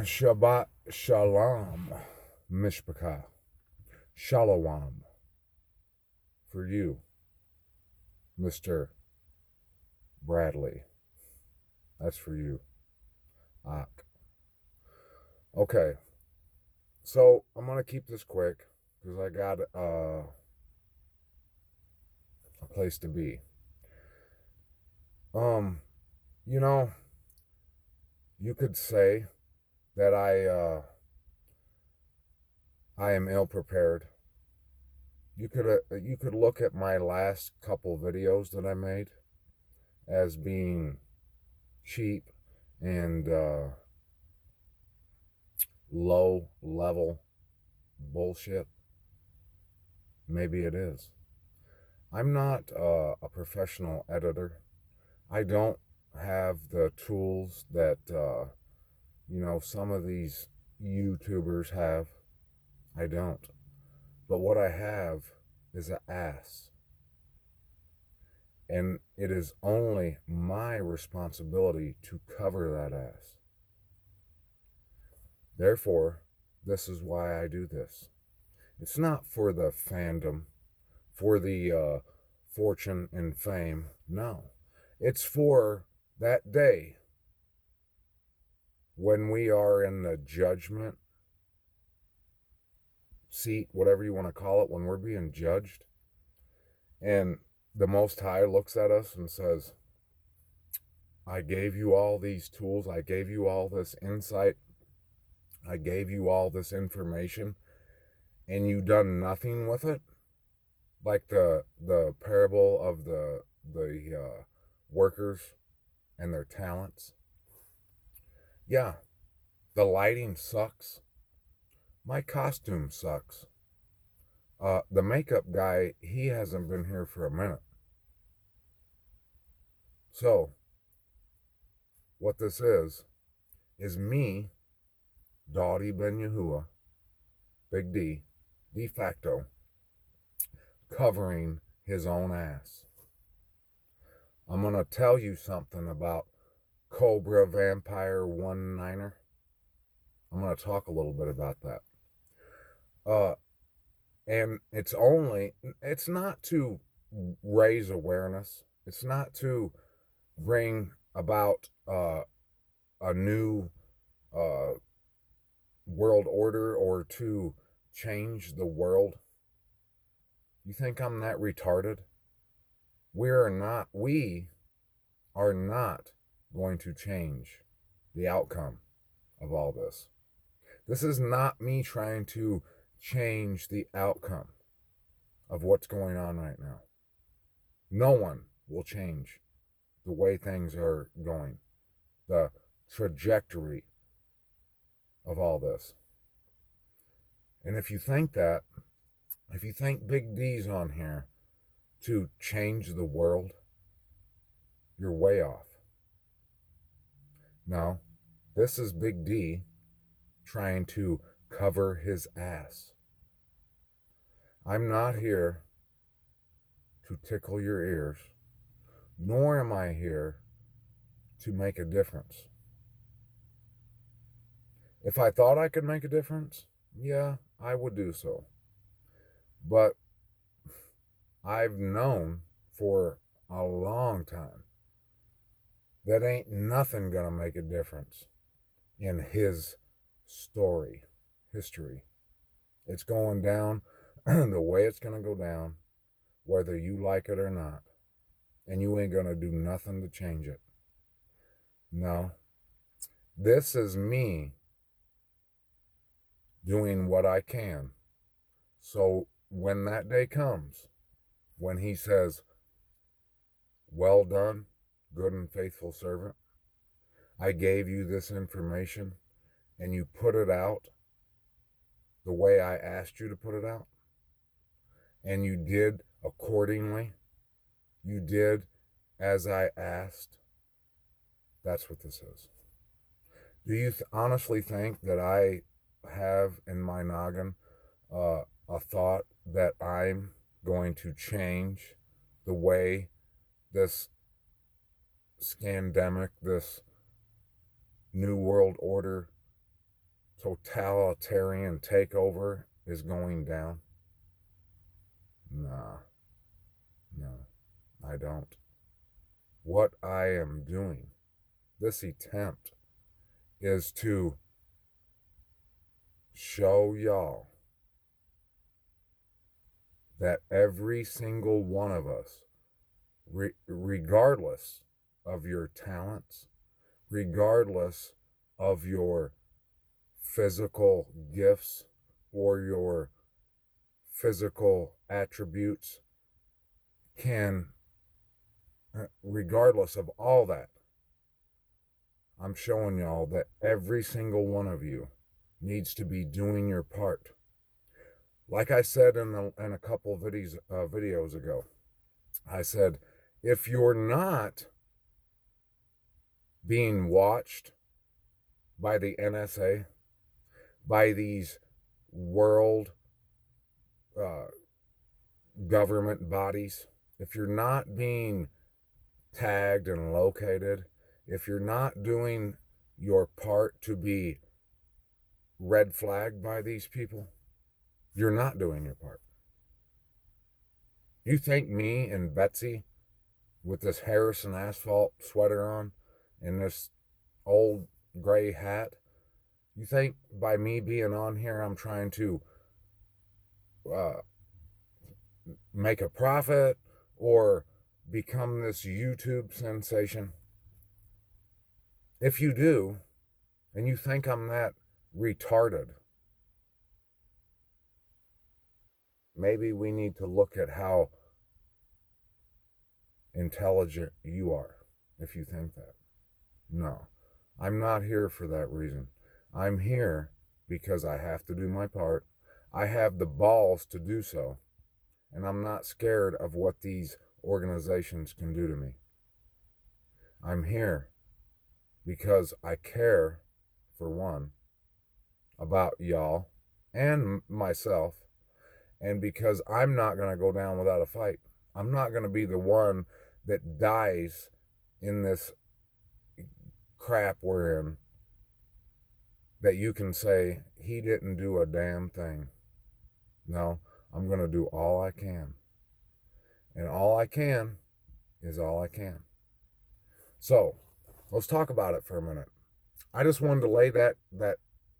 Shabbat Shalom, Mishpachah. Shalom for you, Mr. Bradley. That's for you, Ak. Okay, so I'm going to keep this quick because I got a place to be. You know, you could say that I am ill prepared. You could look at my last couple videos that I made as being cheap and low level bullshit. Maybe it is. I'm not a professional editor. I don't have the tools that some of these YouTubers have. I don't. But what I have is an ass. And it is only my responsibility to cover that ass. Therefore, this is why I do this. It's not for the fandom, for the fortune and fame. No. It's for that day when we are in the judgment seat, whatever you want to call it, when we're being judged. And the Most High looks at us and says, I gave you all these tools. I gave you all this insight. I gave you all this information, and you done nothing with it. Like the parable of the workers and their talents. Yeah, the lighting sucks. My costume sucks. The makeup guy, he hasn't been here for a minute. So, what this is me, Dawdy Ben Yahuwah, Big D, de facto, covering his own ass. I'm going to tell you something about Cobra Vampire 1-9er. I'm going to talk a little bit about that. And it's not to raise awareness. It's not to bring about a new world order or to change the world. You think I'm that retarded? We are not going to change the outcome of all this. This is not me trying to change the outcome of what's going on right now. No one will change the way things are going, the trajectory of all this. And if you think Big D's on here to change the world, you're way off. No, this is Big D trying to cover his ass. I'm not here to tickle your ears, nor am I here to make a difference. If I thought I could make a difference, yeah, I would do so. But I've known for a long time that ain't nothing gonna make a difference in his history. It's going down the way it's gonna go down, whether you like it or not. And you ain't gonna do nothing to change it. No. This is me doing what I can. So when that day comes, when he says, well done, good and faithful servant, I gave you this information and you put it out the way I asked you to put it out, and you did accordingly, you did as I asked, that's what this is. Do you honestly think that I have in my noggin a thought that I'm going to change the way this scandemic, this new world order totalitarian takeover is going down? Nah, no, I don't. What I am doing, this attempt, is to show y'all that every single one of us, regardless of your talents, regardless of your physical gifts or your physical attributes, can, regardless of all that, I'm showing y'all that every single one of you needs to be doing your part. Like I said in a couple of videos ago, I said, if you're not being watched by the NSA, by these world government bodies, if you're not being tagged and located, if you're not doing your part to be red flagged by these people, you're not doing your part. You think me and Betsy, with this Harrison Asphalt sweater on and this old gray hat, you think by me being on here I'm trying to make a profit or become this YouTube sensation? If you do, and you think I'm that retarded, maybe we need to look at how intelligent you are, if you think that. No, I'm not here for that reason. I'm here because I have to do my part. I have the balls to do so, and I'm not scared of what these organizations can do to me. I'm here because I care, for one, about y'all and myself, and because I'm not going to go down without a fight. I'm not going to be the one that dies in this crap we're in, that you can say he didn't do a damn thing. No, I'm going to do all I can. And all I can is all I can. So, let's talk about it for a minute. I just wanted to lay that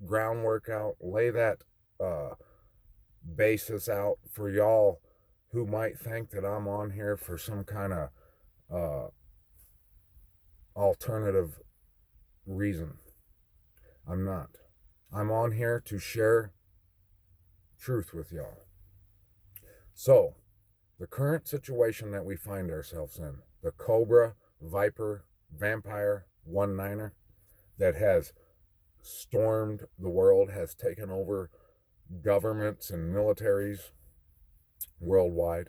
groundwork out, lay that basis out for y'all who might think that I'm on here for some kind of alternative reason. I'm not. I'm on here to share truth with y'all. So, the current situation that we find ourselves in, the cobra, viper, vampire, one-niner that has stormed the world, has taken over governments and militaries worldwide.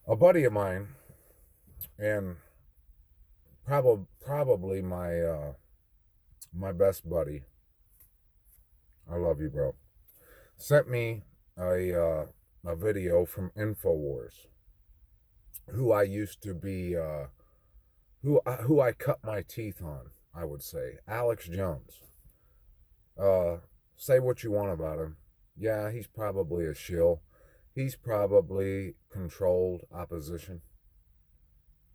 A buddy of mine, and probably my best buddy, I love you, bro, sent me a video from InfoWars, who I used to be, who I cut my teeth on, I would say. Alex Jones. Say what you want about him. Yeah, he's probably a shill. He's probably controlled opposition.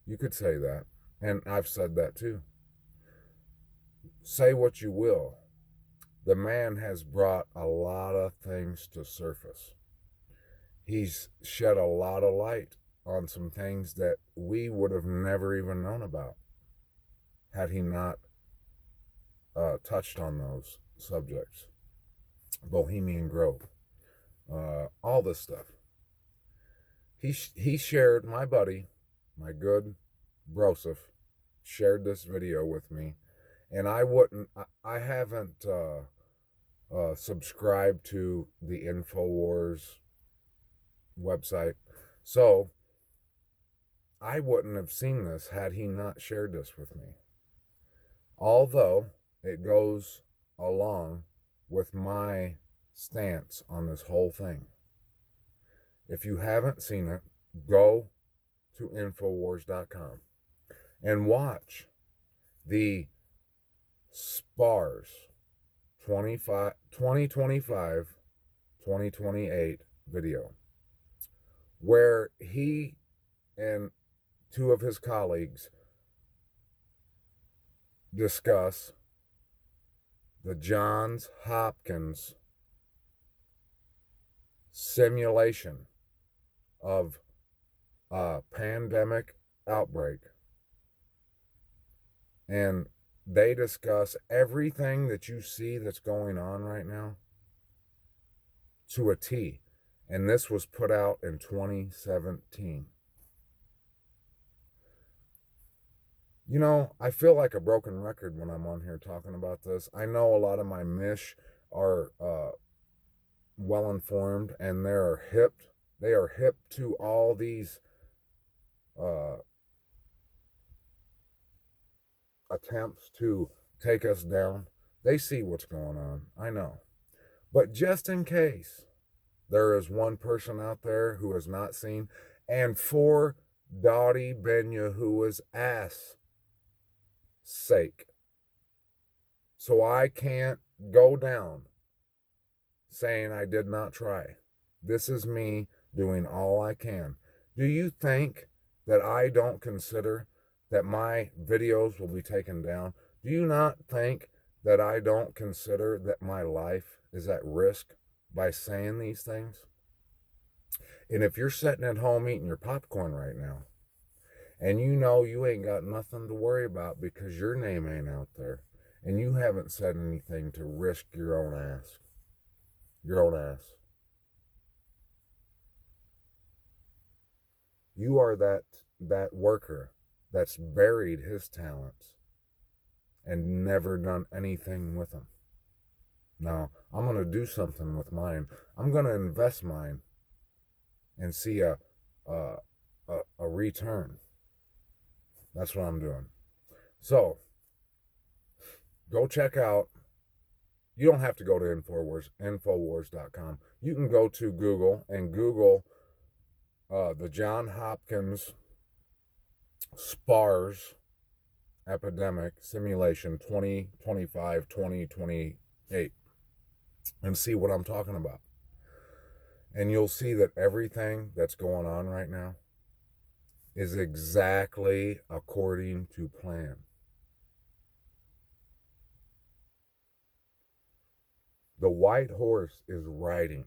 You could say that. And I've said that too. Say what you will. The man has brought a lot of things to surface. He's shed a lot of light on some things that we would have never even known about had he not touched on those subjects. Bohemian Grove, all this stuff. He shared, my buddy, my good Broseph, shared this video with me, and I haven't subscribed to the InfoWars website, so I wouldn't have seen this had he not shared this with me. Although it goes along with my stance on this whole thing. If you haven't seen it, go to Infowars.com and watch the spars 2025 2028 video where he and two of his colleagues discuss the Johns Hopkins simulation of a pandemic outbreak. And they discuss everything that you see that's going on right now to a T. And this was put out in 2017. You know, I feel like a broken record when I'm on here talking about this. I know a lot of my mish are well informed, and they are hip to all these attempts to take us down. They see what's going on. I know. But just in case there is one person out there who has not seen, and for Dottie Benyahua's ass sake, so I can't go down saying I did not try. This is me doing all I can. Do you think that I don't consider that my videos will be taken down? Do you not think that I don't consider that my life is at risk by saying these things? And if you're sitting at home eating your popcorn right now, and you know you ain't got nothing to worry about because your name ain't out there, and you haven't said anything to risk your own ass. You are that worker that's buried his talents and never done anything with them. Now, I'm going to do something with mine. I'm going to invest mine and see a return. That's what I'm doing. So, go check out. You don't have to go to Infowars.com. You can go to Google and Google the John Hopkins SPARS epidemic simulation 2025-2028 and see what I'm talking about. And you'll see that everything that's going on right now is exactly according to plan. The white horse is riding.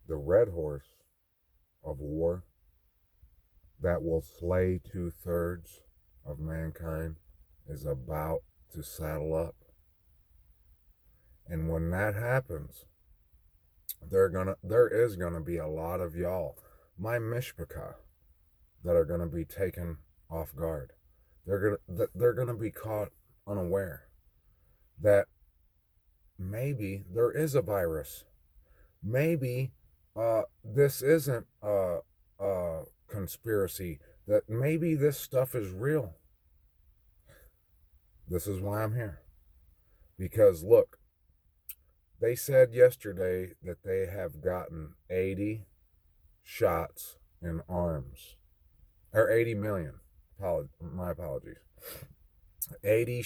The red horse of war that will slay 2/3 of mankind is about to saddle up. And when that happens, there is gonna be a lot of y'all, my mishpachah, that are gonna be taken off guard. They're gonna be caught unaware that maybe there is a virus. Maybe this isn't a conspiracy. That maybe this stuff is real. This is why I'm here. Because look, they said yesterday that they have gotten 80 shots in arms. Or 80 million. My apologies. 80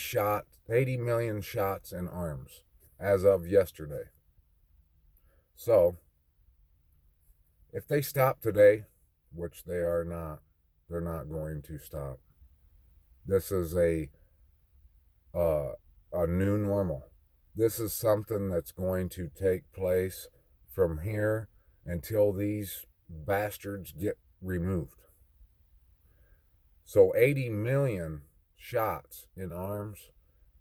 million shots in arms as of yesterday. So, if they stop today, which they are not, they're not going to stop. This is a new normal. This is something that's going to take place from here until these bastards get removed. So 80 million shots in arms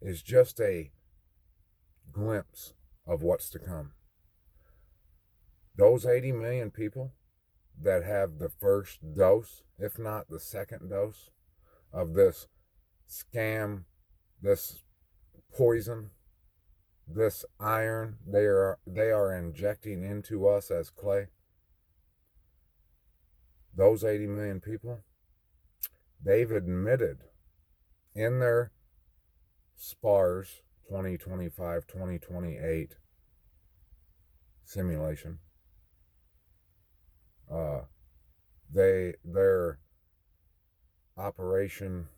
is just a glimpse of what's to come. Those 80 million people that have the first dose, if not the second dose, of this scam, this poison, this iron they are injecting into us as clay. Those 80 million people, they've admitted in their SPARS 2025-2028 simulation, their Operation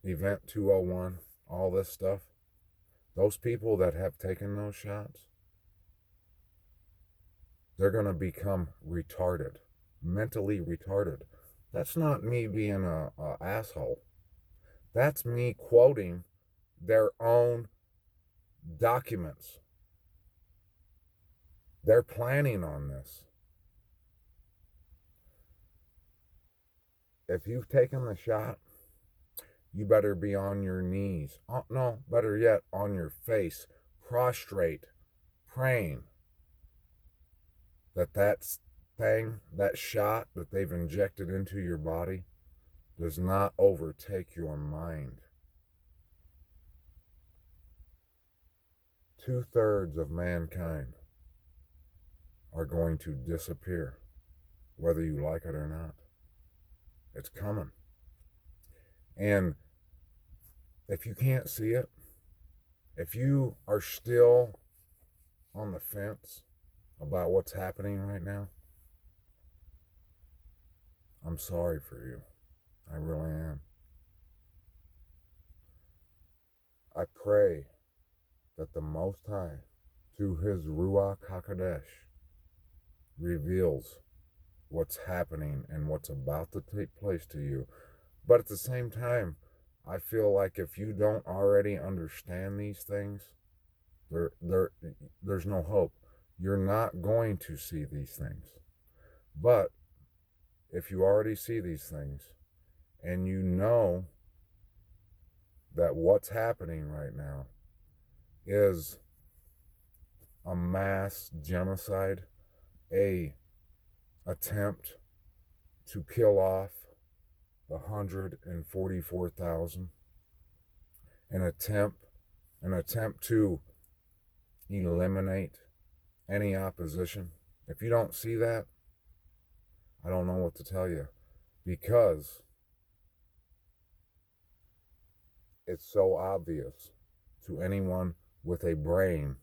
Event 201, all this stuff, those people that have taken those shots, they're going to become retarded, mentally retarded. That's not me being a asshole. That's me quoting their own documents. They're planning on this. If you've taken the shot, you better be on your knees. Oh, no, better yet, on your face, prostrate, praying that thing, that shot that they've injected into your body, does not overtake your mind. 2/3 of mankind are going to disappear, whether you like it or not. It's coming. And if you can't see it, if you are still on the fence about what's happening right now, I'm sorry for you. I really am. I pray that the Most High, through his Ruach HaKodesh, reveals what's happening and what's about to take place to you. But at the same time, I feel like if you don't already understand these things, there's no hope. You're not going to see these things. But if you already see these things and you know that what's happening right now is a mass genocide, a attempt to kill off 144,000, an attempt to eliminate any opposition. If you don't see that, I don't know what to tell you, because it's so obvious to anyone with a brain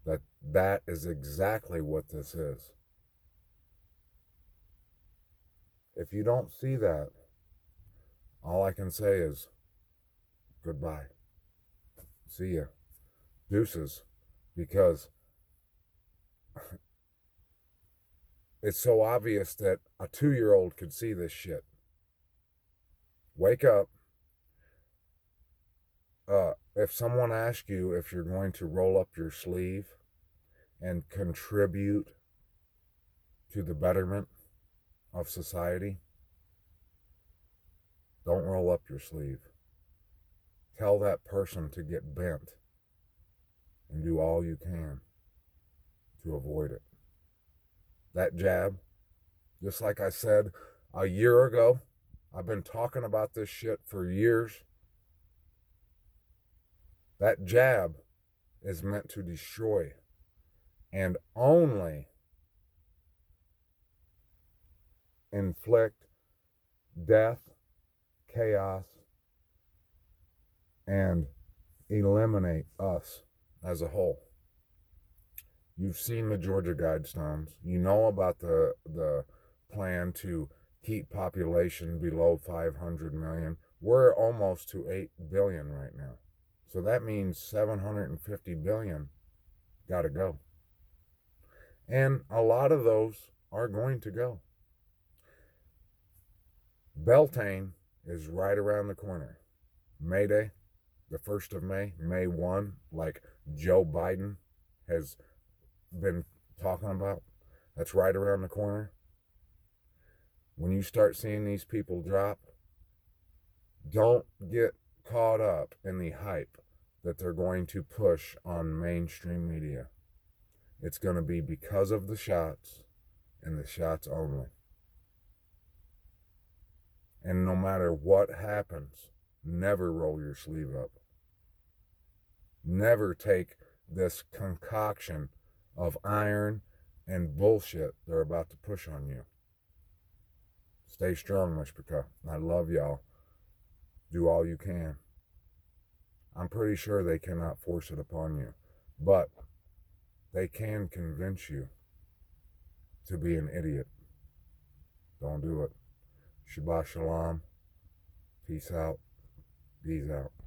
that that is exactly what this is. If you don't see that, all I can say is goodbye. See ya. Deuces. Because it's so obvious that a 2-year-old could see this shit. Wake up. If someone asks you if you're going to roll up your sleeve and contribute to the betterment of society, don't roll up your sleeve. Tell that person to get bent and do all you can to avoid it. That jab, just like I said a year ago, I've been talking about this shit for years. That jab is meant to destroy and only inflict death, chaos, and eliminate us as a whole. You've seen the Georgia Guidestones. You know about the plan to keep population below 500 million. We're almost to 8 billion right now. So that means 750 billion got to go. And a lot of those are going to go. Beltane is right around the corner. May Day, the 1st of May, May 1, like Joe Biden has been talking about. That's right around the corner. When you start seeing these people drop, don't get caught up in the hype that they're going to push on mainstream media. It's going to be because of the shots and the shots only. And no matter what happens, never roll your sleeve up. Never take this concoction of iron and bullshit they're about to push on you. Stay strong, Mishpika. I love y'all. Do all you can. I'm pretty sure they cannot force it upon you, but they can convince you to be an idiot. Don't do it. Shabbat shalom. Peace out. Peace out.